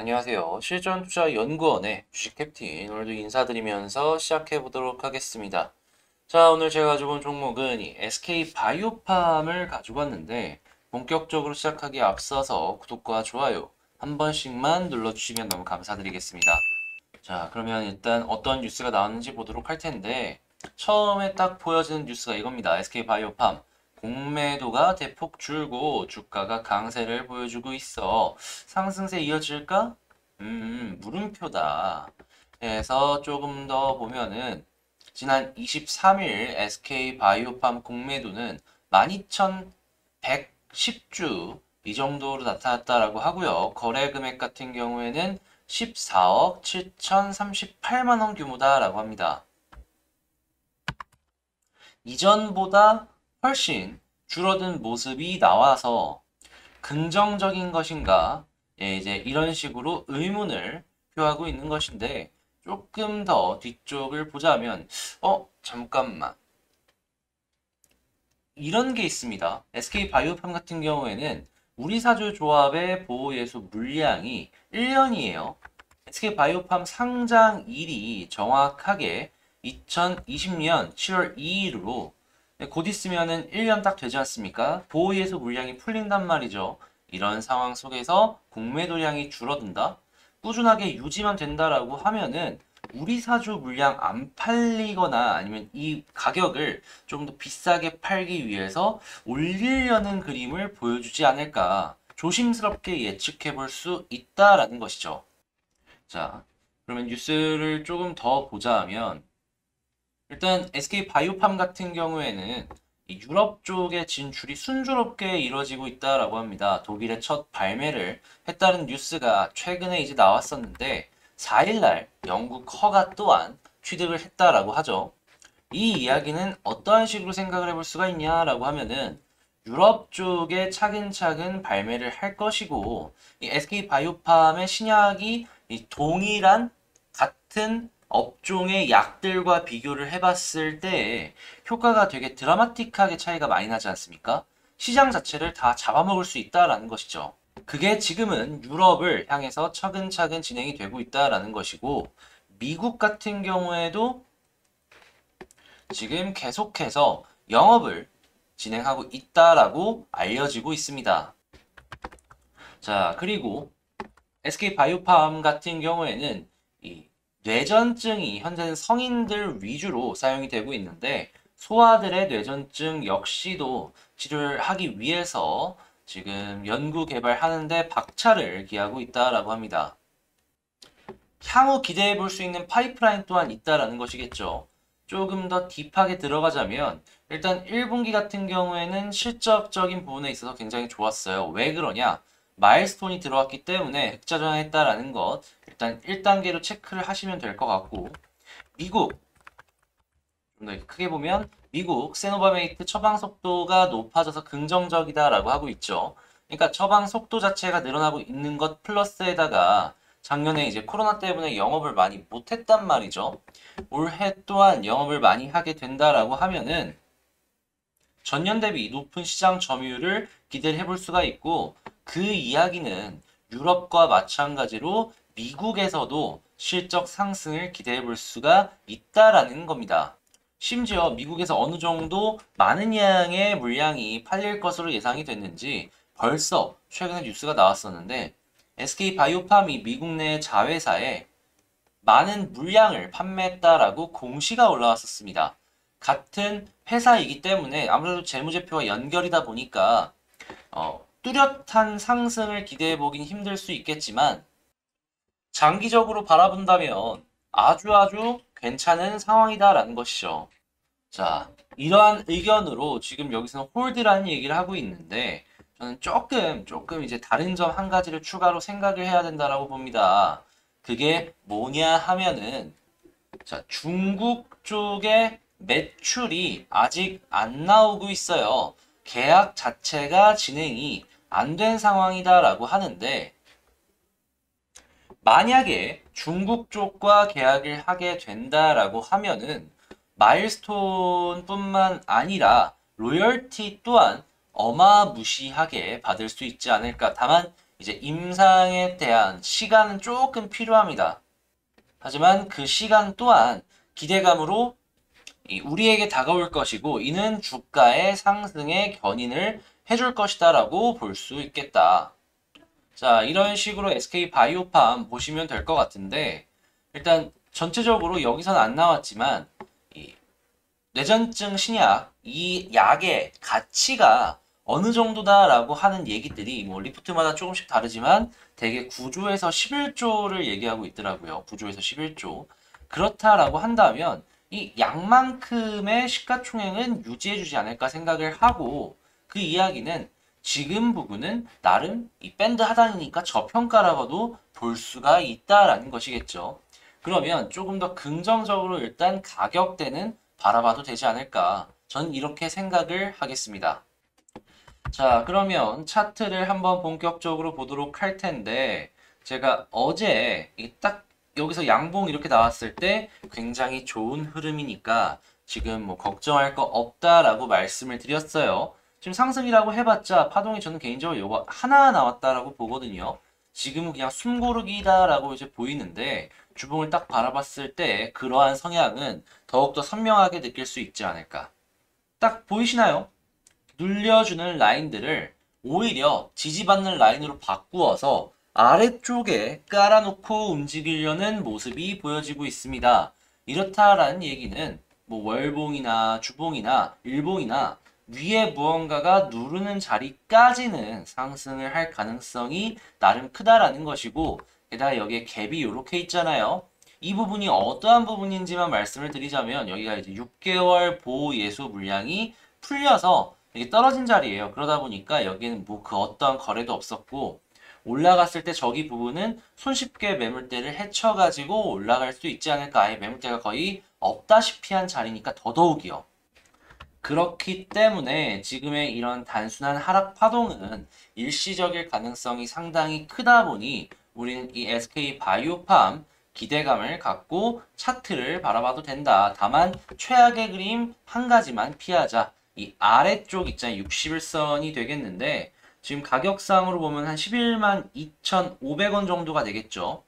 안녕하세요. 실전투자연구원의 주식캡틴 오늘도 인사드리면서 시작해 보도록 하겠습니다. 자, 오늘 제가 가지고 온 종목은 이 SK바이오팜을 가지고 왔는데 본격적으로 시작하기에 앞서서 구독과 좋아요 한 번씩만 눌러주시면 너무 감사드리겠습니다. 자, 그러면 일단 어떤 뉴스가 나왔는지 보도록 할 텐데 처음에 딱 보여지는 뉴스가 이겁니다. SK바이오팜 공매도가 대폭 줄고 주가가 강세를 보여주고 있어. 상승세 이어질까? 물음표다. 그래서 조금 더 보면은 지난 23일 SK바이오팜 공매도는 12,110주 이 정도로 나타났다라고 하고요. 거래 금액 같은 경우에는 14억 7,038만 원 규모다라고 합니다. 이전보다 훨씬 줄어든 모습이 나와서 긍정적인 것인가? 예, 이제 이런 식으로 의문을 표하고 있는 것인데 조금 더 뒤쪽을 보자면 잠깐만. 이런 게 있습니다. SK바이오팜 같은 경우에는 우리사주조합의 보호예수 물량이 1년이에요. SK바이오팜 상장일이 정확하게 2020년 7월 2일로 곧 있으면은 1년 딱 되지 않습니까? 보호예수 물량이 풀린단 말이죠. 이런 상황 속에서 공매도량이 줄어든다? 꾸준하게 유지만 된다라고 하면은 우리 사주 물량 안 팔리거나 아니면 이 가격을 좀 더 비싸게 팔기 위해서 올리려는 그림을 보여주지 않을까 조심스럽게 예측해 볼 수 있다라는 것이죠. 자, 그러면 뉴스를 조금 더 보자면 일단 SK바이오팜 같은 경우에는 이 유럽 쪽의 진출이 순조롭게 이루어지고 있다라고 합니다. 독일의 첫 발매를 했다는 뉴스가 최근에 이제 나왔었는데 4일날 영국 허가 또한 취득을 했다라고 하죠. 이 이야기는 어떠한 식으로 생각을 해볼 수가 있냐라고 하면은 유럽 쪽에 차근차근 발매를 할 것이고 이 SK바이오팜의 신약이 이 동일한 같은 업종의 약들과 비교를 해봤을 때 효과가 되게 드라마틱하게 차이가 많이 나지 않습니까? 시장 자체를 다 잡아먹을 수 있다라는 것이죠. 그게 지금은 유럽을 향해서 차근차근 진행이 되고 있다라는 것이고 미국 같은 경우에도 지금 계속해서 영업을 진행하고 있다라고 알려지고 있습니다. 자, 그리고 SK바이오팜 같은 경우에는 이 뇌전증이 현재는 성인들 위주로 사용이 되고 있는데 소아들의 뇌전증 역시도 치료를 하기 위해서 지금 연구 개발하는데 박차를 기하고 있다라고 합니다. 향후 기대해 볼 수 있는 파이프라인 또한 있다라는 것이겠죠. 조금 더 딥하게 들어가자면 일단 1분기 같은 경우에는 실적적인 부분에 있어서 굉장히 좋았어요. 왜 그러냐? 마일스톤이 들어왔기 때문에 흑자 전환했다라는 것 일단 1단계로 체크를 하시면 될 것 같고 미국 좀 더 크게 보면 미국 세노바메이트 처방 속도가 높아져서 긍정적이다라고 하고 있죠. 그러니까 처방 속도 자체가 늘어나고 있는 것 플러스에다가 작년에 이제 코로나 때문에 영업을 많이 못했단 말이죠. 올해 또한 영업을 많이 하게 된다라고 하면은 전년 대비 높은 시장 점유율을 기대를 해볼 수가 있고 그 이야기는 유럽과 마찬가지로 미국에서도 실적 상승을 기대해 볼 수가 있다라는 겁니다. 심지어 미국에서 어느 정도 많은 양의 물량이 팔릴 것으로 예상이 됐는지 벌써 최근에 뉴스가 나왔었는데 SK바이오팜이 미국 내 자회사에 많은 물량을 판매했다라고 공시가 올라왔었습니다. 같은 회사이기 때문에 아무래도 재무제표와 연결이다 보니까 뚜렷한 상승을 기대해 보긴 힘들 수 있겠지만 장기적으로 바라본다면 아주 괜찮은 상황이다라는 것이죠. 자, 이러한 의견으로 지금 여기서는 홀드라는 얘기를 하고 있는데 저는 조금 이제 다른 점 한 가지를 추가로 생각을 해야 된다라고 봅니다. 그게 뭐냐 하면은 자, 중국 쪽의 매출이 아직 안 나오고 있어요. 계약 자체가 진행이 안 된 상황이다라고 하는데 만약에 중국 쪽과 계약을 하게 된다라고 하면은 마일스톤뿐만 아니라 로열티 또한 어마무시하게 받을 수 있지 않을까. 다만 이제 임상에 대한 시간은 조금 필요합니다. 하지만 그 시간 또한 기대감으로 우리에게 다가올 것이고 이는 주가의 상승에 견인을 해줄 것이다라고 볼 수 있겠다. 자, 이런 식으로 SK바이오팜 보시면 될 것 같은데 일단 전체적으로 여기서는 안 나왔지만 이 뇌전증 신약 이 약의 가치가 어느 정도다라고 하는 얘기들이 뭐 리포트마다 조금씩 다르지만 대개 9조에서 11조를 얘기하고 있더라고요. 9조에서 11조. 그렇다라고 한다면 이 약만큼의 시가총액은 유지해주지 않을까 생각을 하고 그 이야기는 지금 부분은 나름 이 밴드 하단이니까 저평가라고도 볼 수가 있다라는 것이겠죠. 그러면 조금 더 긍정적으로 일단 가격대는 바라봐도 되지 않을까. 전 이렇게 생각을 하겠습니다. 자, 그러면 차트를 한번 본격적으로 보도록 할 텐데 제가 어제 딱 여기서 양봉 이렇게 나왔을 때 굉장히 좋은 흐름이니까 지금 뭐 걱정할 거 없다라고 말씀을 드렸어요. 지금 상승이라고 해봤자 파동이 저는 개인적으로 이거 하나 나왔다라고 보거든요. 지금은 그냥 숨고르기다라고 이제 보이는데 주봉을 딱 바라봤을 때 그러한 성향은 더욱더 선명하게 느낄 수 있지 않을까. 딱 보이시나요? 눌려주는 라인들을 오히려 지지받는 라인으로 바꾸어서 아래쪽에 깔아놓고 움직이려는 모습이 보여지고 있습니다. 이렇다라는 얘기는 뭐 월봉이나 주봉이나 일봉이나 위에 무언가가 누르는 자리까지는 상승을 할 가능성이 나름 크다라는 것이고 게다가 여기에 갭이 이렇게 있잖아요. 이 부분이 어떠한 부분인지만 말씀을 드리자면 여기가 이제 6개월 보호 예수 물량이 풀려서 이게 떨어진 자리예요. 그러다 보니까 여기는 뭐 그 어떠한 거래도 없었고 올라갔을 때 저기 부분은 손쉽게 매물대를 헤쳐가지고 올라갈 수 있지 않을까. 아예 매물대가 거의 없다시피 한 자리니까 더더욱이요. 그렇기 때문에 지금의 이런 단순한 하락 파동은 일시적일 가능성이 상당히 크다 보니 우리는 이 SK바이오팜 기대감을 갖고 차트를 바라봐도 된다. 다만 최악의 그림 한 가지만 피하자. 이 아래쪽 있잖아요. 61선이 되겠는데 지금 가격상으로 보면 한 11만 2,500원 정도가 되겠죠.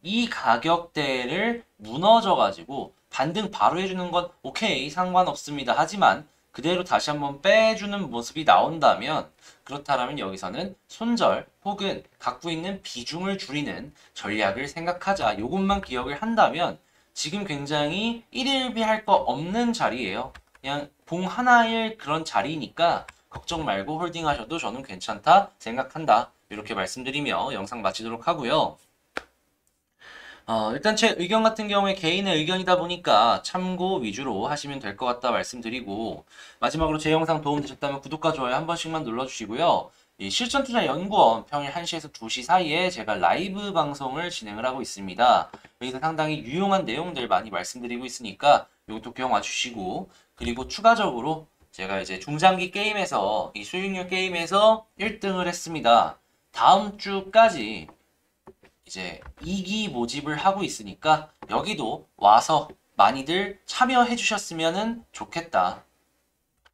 이 가격대를 무너져가지고 반등 바로 해주는 건 오케이 상관없습니다. 하지만 그대로 다시 한번 빼주는 모습이 나온다면 그렇다면 여기서는 손절 혹은 갖고 있는 비중을 줄이는 전략을 생각하자. 요것만 기억을 한다면 지금 굉장히 1일비 할 거 없는 자리예요. 그냥 봉 하나일 그런 자리니까 걱정 말고 홀딩하셔도 저는 괜찮다 생각한다. 이렇게 말씀드리며 영상 마치도록 하고요. 일단 제 의견 같은 경우에 개인의 의견이다 보니까 참고 위주로 하시면 될 것 같다 말씀드리고 마지막으로 제 영상 도움되셨다면 구독과 좋아요 한 번씩만 눌러주시고요. 이 실전투자연구원 평일 1시에서 2시 사이에 제가 라이브 방송을 진행을 하고 있습니다. 여기서 상당히 유용한 내용들 많이 말씀드리고 있으니까 이것도 기억 와주시고 그리고 추가적으로 제가 이제 중장기 게임에서 이 수익률 게임에서 1등을 했습니다. 다음 주까지 이제 2기 모집을 하고 있으니까 여기도 와서 많이들 참여해 주셨으면 좋겠다.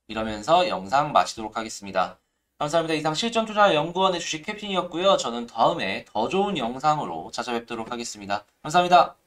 이러면서 영상 마치도록 하겠습니다. 감사합니다. 이상 실전투자연구원의 주식 캡틴이었고요. 저는 다음에 더 좋은 영상으로 찾아뵙도록 하겠습니다. 감사합니다.